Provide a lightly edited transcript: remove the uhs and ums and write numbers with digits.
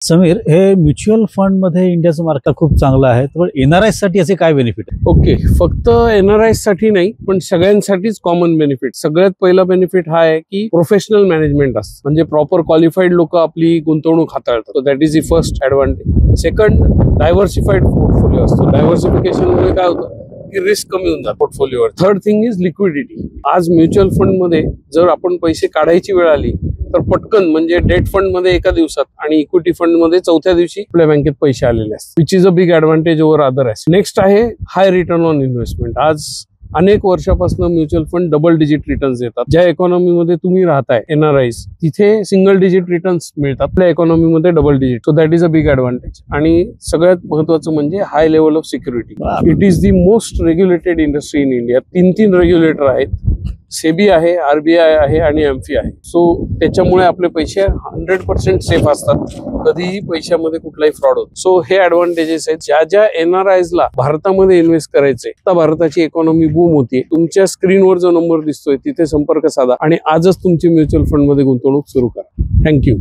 समीर, हे mutual fund मध्ये इंडियाचं मार्केट खूप चांगलं आहे, तर एनआरआय साठी असे काय बेनिफिट आहे? ओके, फक्त एनआरआय साठी नाही पण सगळ्यांसाठीच कॉमन बेनिफिट. सगळ्यात पहिला बेनिफिट हा आहे की प्रोफेशनल मॅनेजमेंट असतं, म्हणजे प्रॉपर क्वालिफाईड लोक आपली गुंतवणूक हाताळतात. So that is the first advantage. Second, diversified portfolio असतो. डायव्हर्सिफिकेशन मुळे काय होतं की रिस्क कमी होऊन जात पोर्टफोलिओवर. Third thing is liquidity. आज म्युच्युअल फंड मध्ये जर आपण पैसे काढायची वेळ आली तर पटकन, म्हणजे डेट फंड मध्ये एका दिवसात आणि इक्विटी फंड मध्ये चौथ्या दिवशी आपल्या बँकेत पैसे आलेले असतात, which is a big advantage over other asset. Next आहे हाय रिटर्न ऑन इन्व्हेस्टमेंट. आज अनेक वर्षापासून mutual fund double digit returns देतात. ज्या इकॉनॉमीमध्ये तुम्ही राहताय एनआरआयज, तिथे सिंगल डिजिट रिटर्न्स मिळतात, आपल्या इकॉनॉमीमध्ये double digit. So that is a big advantage. आणि सगळ्यात महत्वाचं म्हणजे high level of security. It is the most regulated industry in India. तीन रेग्युलेटर आहेत. सेबी आहे, आरबीआय आहे आणि एमफी आहे. सो त्याच्यामुळे आपले पैसे 100% सेफ असतात. कधीही पैशामध्ये कुठलाही फ्रॉड होत. सो हे ऍडव्हान्टेजेस आहेत. ज्या एनआरआयज ला भारतामध्ये इन्व्हेस्ट करायचे, आता भारताची इकॉनॉमी बूम होती. तुमच्या स्क्रीनवर जो नंबर दिसतोय तिथे संपर्क साधा आणि आजच तुमची म्युच्युअल फंड मध्ये गुंतवणूक सुरू करा. थँक्यू.